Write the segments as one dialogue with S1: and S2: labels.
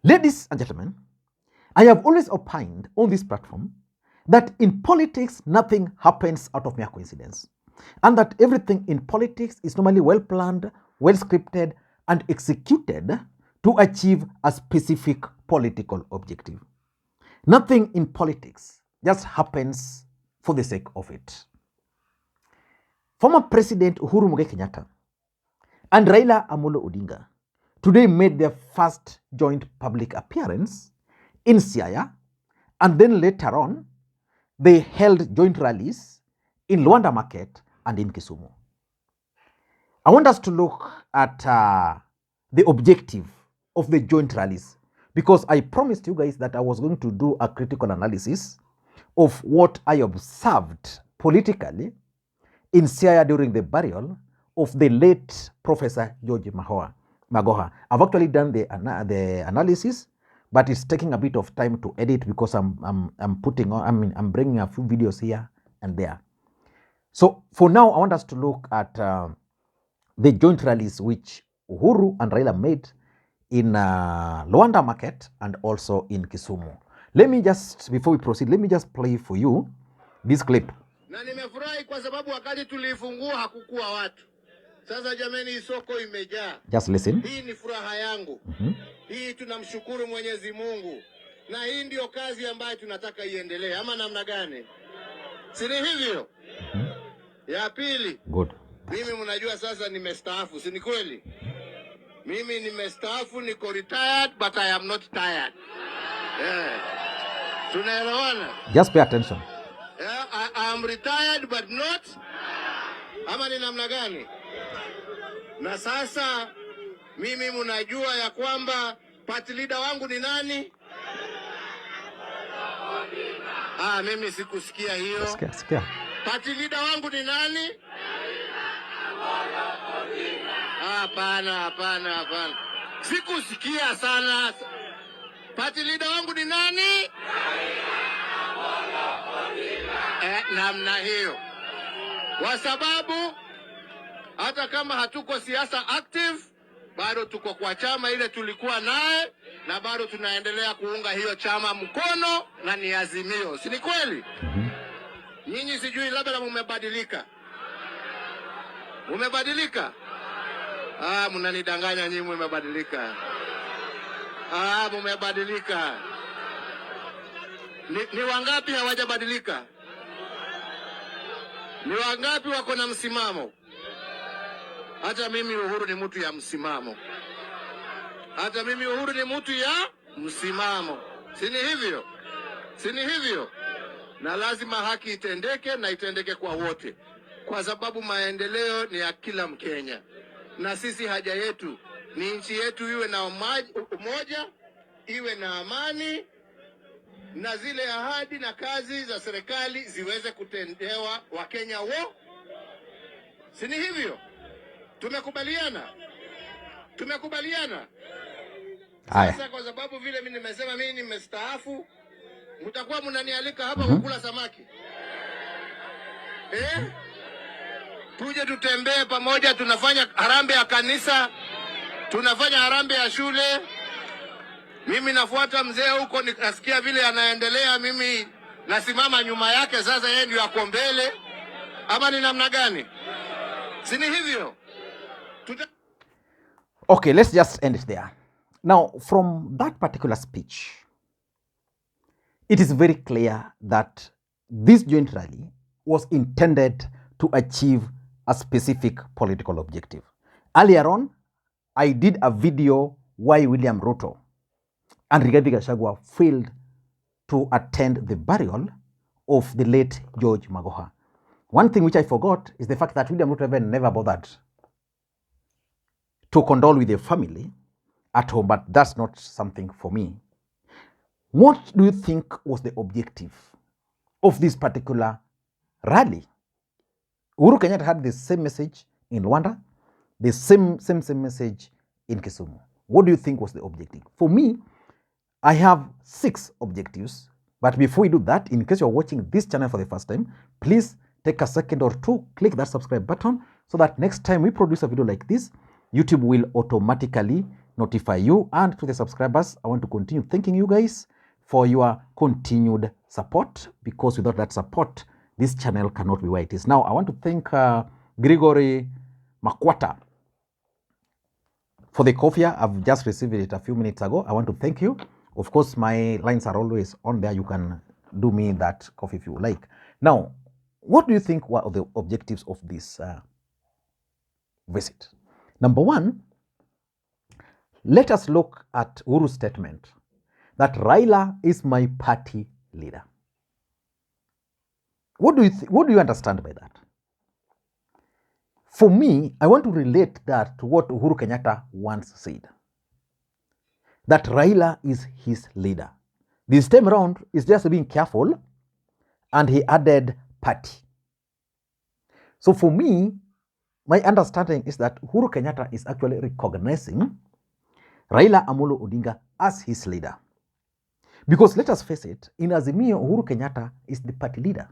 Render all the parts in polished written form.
S1: Ladies and gentlemen, I have always opined on this platform that in politics, nothing happens out of mere coincidence, and that everything in politics is normally well planned, well scripted, and executed to achieve a specific political objective. Nothing in politics just happens for the sake of it. Former President Uhuru Kenyatta and Raila Odinga today made their first joint public appearance in Siaya, and then later on, they held joint rallies in Luanda Market and in Kisumu. I want us to look at the objective of the joint rallies, because I promised you guys that I was going to do a critical analysis of what I observed politically in Siaya during the burial of the late Professor George Magoha. I've actually done the analysis, but it's taking a bit of time to edit because I'm bringing a few videos here and there. So for now, I want us to look at the joint rallies which Uhuru and Raila made in Luanda Market and also in Kisumu. Let me just, before we proceed, let me just play for you this clip.
S2: Na nimefurahi kwa sababu wakati tulifungua hakukuwa watu. Sasa jameni, soko imejaa.
S1: Just listen.
S2: Hii ni furaha yangu. Hii tunamshukuru Mwenyezi Mungu. Na hii ndio kazi ambayo tunataka iendelee. Ama namna gani? Si ni hivyo? Ya pili.
S1: Good.
S2: Mimi mnajua sasa nimestaafu, si ni kweli? Mimi nimestaafu, niko retired but I am not tired. Yeah. Tunaelewana?
S1: Just pay attention.
S2: Yeah, I am retired but not. Ama ni namna gani? Na sasa mimi mnajua ya kwamba party leader wangu ni nani? Mimi sikusikia hiyo.
S1: Sikia.
S2: Party leader wangu ni nani? Hapana. Sikusikia sana. Party leader wangu ni nani? Namna hiyo. Kwa sababu hata kama hatuko siasa active, bado tuko kwa chama ile tulikuwa naye, na bado tunaendelea kuunga hiyo chama mkono, na ni Azimio. Si ni kweli? Nyinyi sijui labda mmebadilika. Mmebadilika? Mnanidanganya nyinyi mmebadilika. Mmebadilika. Ni wangapi hawajabadilika? Ni wangapi wako na msimamo? Hata mimi Uhuru ni mtu ya msimamo. Si ni hivyo? Si ni hivyo? Na lazima haki itendeke, na itendeke kwa wote. Kwa sababu maendeleo ni ya kila Mkenya. Na sisi haja yetu ni nchi yetu iwe na umoja, iwe na amani, na zile ahadi na kazi za serikali ziweze kutendewa Wakenya wote. Si ni hivyo? Tumekubaliana. Sasa kwa sababu vile mimi nimesema mimi nimestaafu, mtakuwa mnanialika hapa kukula samaki. Tuje tutembee pamoja, tunafanya harambee ya kanisa, tunafanya harambee ya shule. Mimi nafuata mzee huko, nikasikia vile anaendelea, mimi nasimama nyuma yake, sasa yeye ndio ako mbele. Ama ni namna gani? Si ni hivyo?
S1: Okay, let's just end it there. Now, from that particular speech, it is very clear that this joint rally was intended to achieve a specific political objective. Earlier on, I did a video why William Ruto and Rigathi Gachagua failed to attend the burial of the late George Magoha. One thing which I forgot is the fact that William Ruto even never bothered to condole with the family at home, but that's not something for me. What do you think was the objective of this particular rally? Uhuru Kenyatta had the same message in Luanda, the same message in Kisumu. What do you think was the objective? For me, I have 6 objectives, but before we do that, in case you're watching this channel for the first time, please take a second or two, click that subscribe button so that next time we produce a video like this, YouTube will automatically notify you. And to the subscribers, I want to continue thanking you guys for your continued support, because without that support, this channel cannot be where it is now. I want to thank Gregory Makwata for the coffee. I've just received it a few minutes ago. I want to thank you. Of course, my lines are always on there. You can do me that coffee if you like. Now, what do you think were the objectives of this visit? Number one, let us look at Uhuru's statement that Raila is my party leader. What do you understand by that? For me, I want to relate that to what Uhuru Kenyatta once said, that Raila is his leader. This time around, is just being careful, and he added party. So for me, my understanding is that Uhuru Kenyatta is actually recognizing Raila Amolo Odinga as his leader. Because let us face it, in Azimio, Uhuru Kenyatta is the party leader,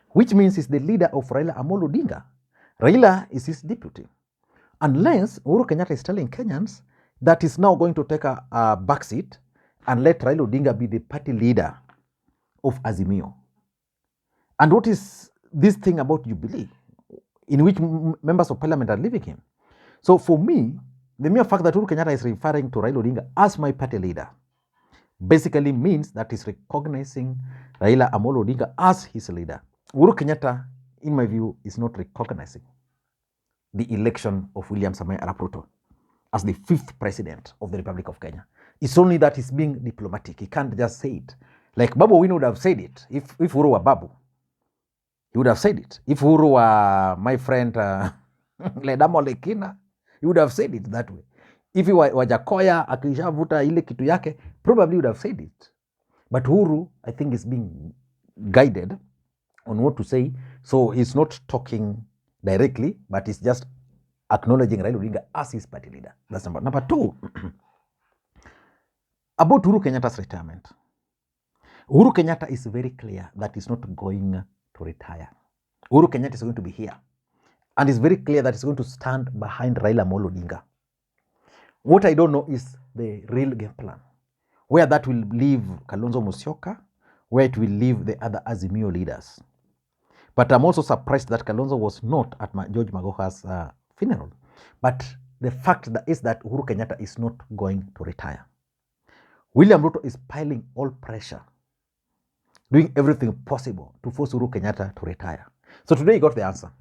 S1: which means he's the leader of Raila Amolo Odinga. Raila is his deputy. Unless Uhuru Kenyatta is telling Kenyans that he's now going to take a backseat and let Raila Odinga be the party leader of Azimio. And what is this thing about Jubilee, in which members of parliament are leaving him? So for me, the mere fact that Uhuru Kenyatta is referring to Raila Odinga as my party leader basically means that he's recognizing Raila Amolo Odinga as his leader. Uhuru Kenyatta, in my view, is not recognizing the election of William Arap Ruto as the 5th president of the Republic of Kenya. It's only that he's being diplomatic. He can't just say it. Like Babu Owino would have said it if Uhuru were Babu. He would have said it. If Uhuru were my friend Ledamo Lekina, he would have said it that way. If he were Wajakoya, akishavuta ile kitu yake, probably would have said it. But Uhuru, I think, is being guided on what to say. So he's not talking directly, but he's just acknowledging Raila Odinga as his party leader. That's number two. About Uhuru Kenyatta's retirement. Uhuru Kenyatta is very clear that he's not going to retire. Uhuru Kenyatta is going to be here. And it's very clear that he's going to stand behind Raila Amolo Odinga. What I don't know is the real game plan, where that will leave Kalonzo Musyoka, where it will leave the other Azimio leaders. But I'm also surprised that Kalonzo was not at George Magoha's funeral. But the fact that is that Uhuru Kenyatta is not going to retire. William Ruto is piling all pressure, doing everything possible to force Uhuru Kenyatta to retire. So today he got the answer,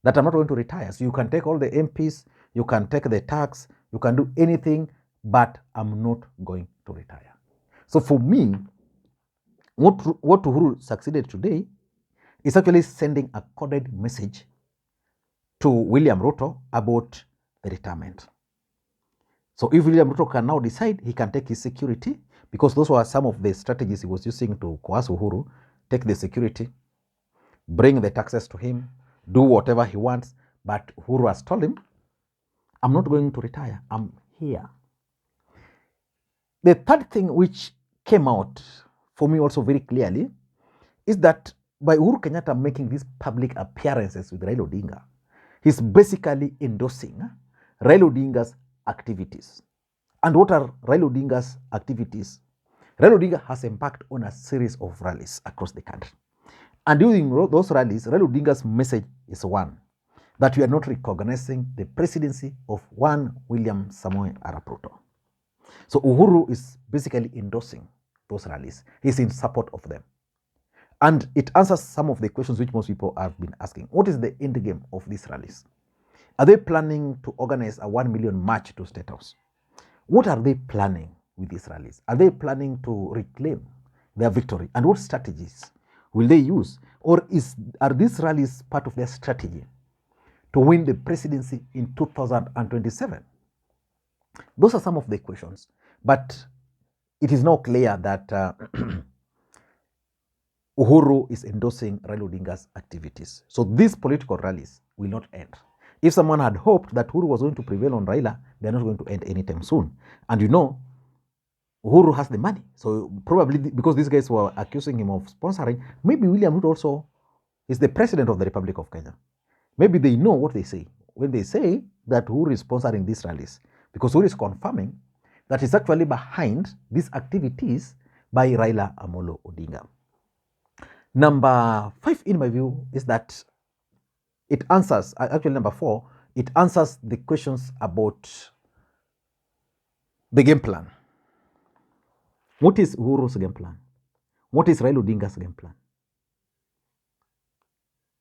S1: that I'm not going to retire. So you can take all the MPs, you can take the tax, you can do anything, but I'm not going to retire. So for me, what Uhuru succeeded today is actually sending a coded message to William Ruto about the retirement. So if William Ruto can now decide, he can take his security, because those were some of the strategies he was using to coerce Uhuru, take the security, bring the taxes to him, do whatever he wants. But Uhuru has told him, I'm not going to retire, I'm here. The third thing which came out for me also very clearly is that by Uhuru Kenyatta making these public appearances with Raila Odinga, he's basically endorsing Raila Odinga's activities. And what are Raila Odinga's activities? Raila Odinga has embarked on a series of rallies across the country. And during those rallies, Raila Odinga's message is one, that we are not recognizing the presidency of one William Samoei Arap Ruto. So Uhuru is basically endorsing those rallies. He's in support of them. And it answers some of the questions which most people have been asking. What is the end game of these rallies? Are they planning to organize a 1 million march to State House? What are they planning with these rallies? Are they planning to reclaim their victory? And what strategies will they use? Or are these rallies part of their strategy to win the presidency in 2027? Those are some of the questions. But it is now clear that Uhuru is endorsing Raila Odinga's activities. So these political rallies will not end. If someone had hoped that Uhuru was going to prevail on Raila, they're not going to end anytime soon. And you know, Uhuru has the money. So probably because these guys were accusing him of sponsoring, maybe William Ruto also is the president of the Republic of Kenya. Maybe they know what they say. When they say that Uhuru is sponsoring these rallies, because Uhuru is confirming that he's actually behind these activities by Raila Amolo Odinga. Number 5, in my view, is that it answers, actually number 4, it answers the questions about the game plan. What is Uhuru's game plan? What is Raila Odinga's game plan?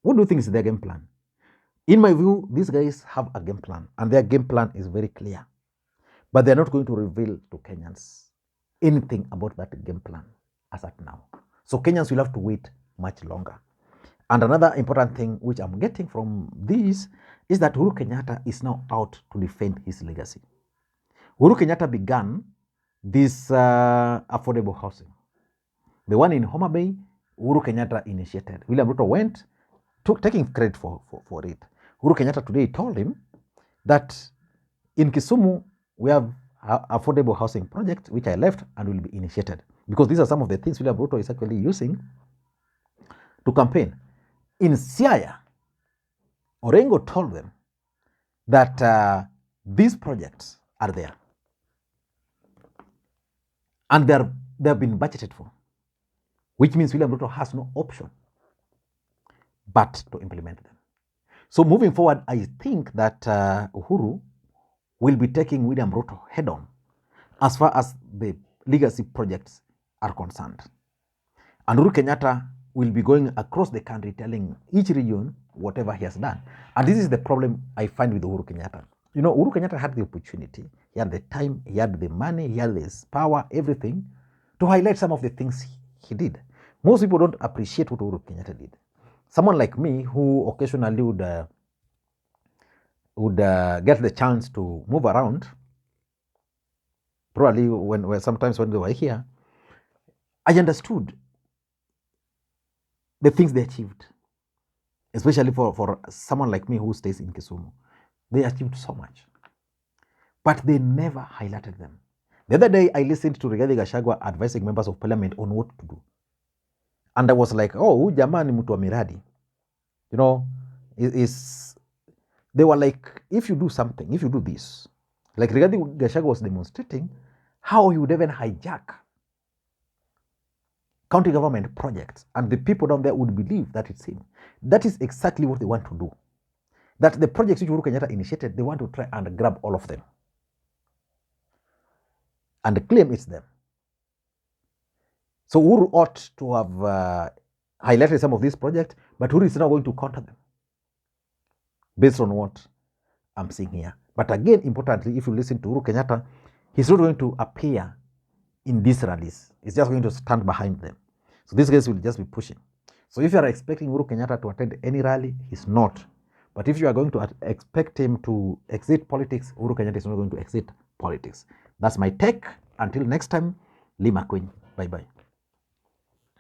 S1: What do you think is their game plan? In my view, these guys have a game plan, and their game plan is very clear. But they're not going to reveal to Kenyans anything about that game plan as at now. So Kenyans will have to wait much longer. And another important thing which I'm getting from this is that Uhuru Kenyatta is now out to defend his legacy. Uhuru Kenyatta began this affordable housing. The one in Homa Bay, Uhuru Kenyatta initiated. William Ruto went, taking credit for it. Uhuru Kenyatta today told him that in Kisumu, we have affordable housing project, which I left and will be initiated. Because these are some of the things William Ruto is actually using to campaign. In Siaya, Orengo told them that these projects are there. And they have been budgeted for, which means William Ruto has no option but to implement them. So moving forward, I think that Uhuru will be taking William Ruto head on as far as the legacy projects are concerned. And Uhuru Kenyatta will be going across the country telling each region whatever he has done. And this is the problem I find with Uhuru Kenyatta. You know, Uhuru Kenyatta had the opportunity, he had the time, he had the money, he had this power, everything, to highlight some of the things he did. Most people don't appreciate what Uhuru Kenyatta did. Someone like me who occasionally would get the chance to move around, probably when sometimes when they were here, I understood the things they achieved, especially for someone like me who stays in Kisumu. They achieved so much, but they never highlighted them. The other day, I listened to Rigathi Gachagua advising members of parliament on what to do. And I was like, oh, huyu jamaa ni mtu wa miradi. You know, they were like, if you do something, if you do this, like Rigathi Gachagua was demonstrating how he would even hijack county government projects, and the people down there would believe that it's him. That is exactly what they want to do. That the projects which Uhuru Kenyatta initiated, they want to try and grab all of them and claim it's them. So Uhuru ought to have highlighted some of these projects, but Uhuru is now going to counter them based on what I'm seeing here. But again, importantly, if you listen to Uhuru Kenyatta, he's not going to appear in these rallies. He's just going to stand behind them. So these guys will just be pushing. So if you are expecting Uhuru Kenyatta to attend any rally, he's not. But if you are going to expect him to exit politics, Uhuru Kenyatta is not going to exit politics. That's my take. Until next time, Makwiny. Bye-bye.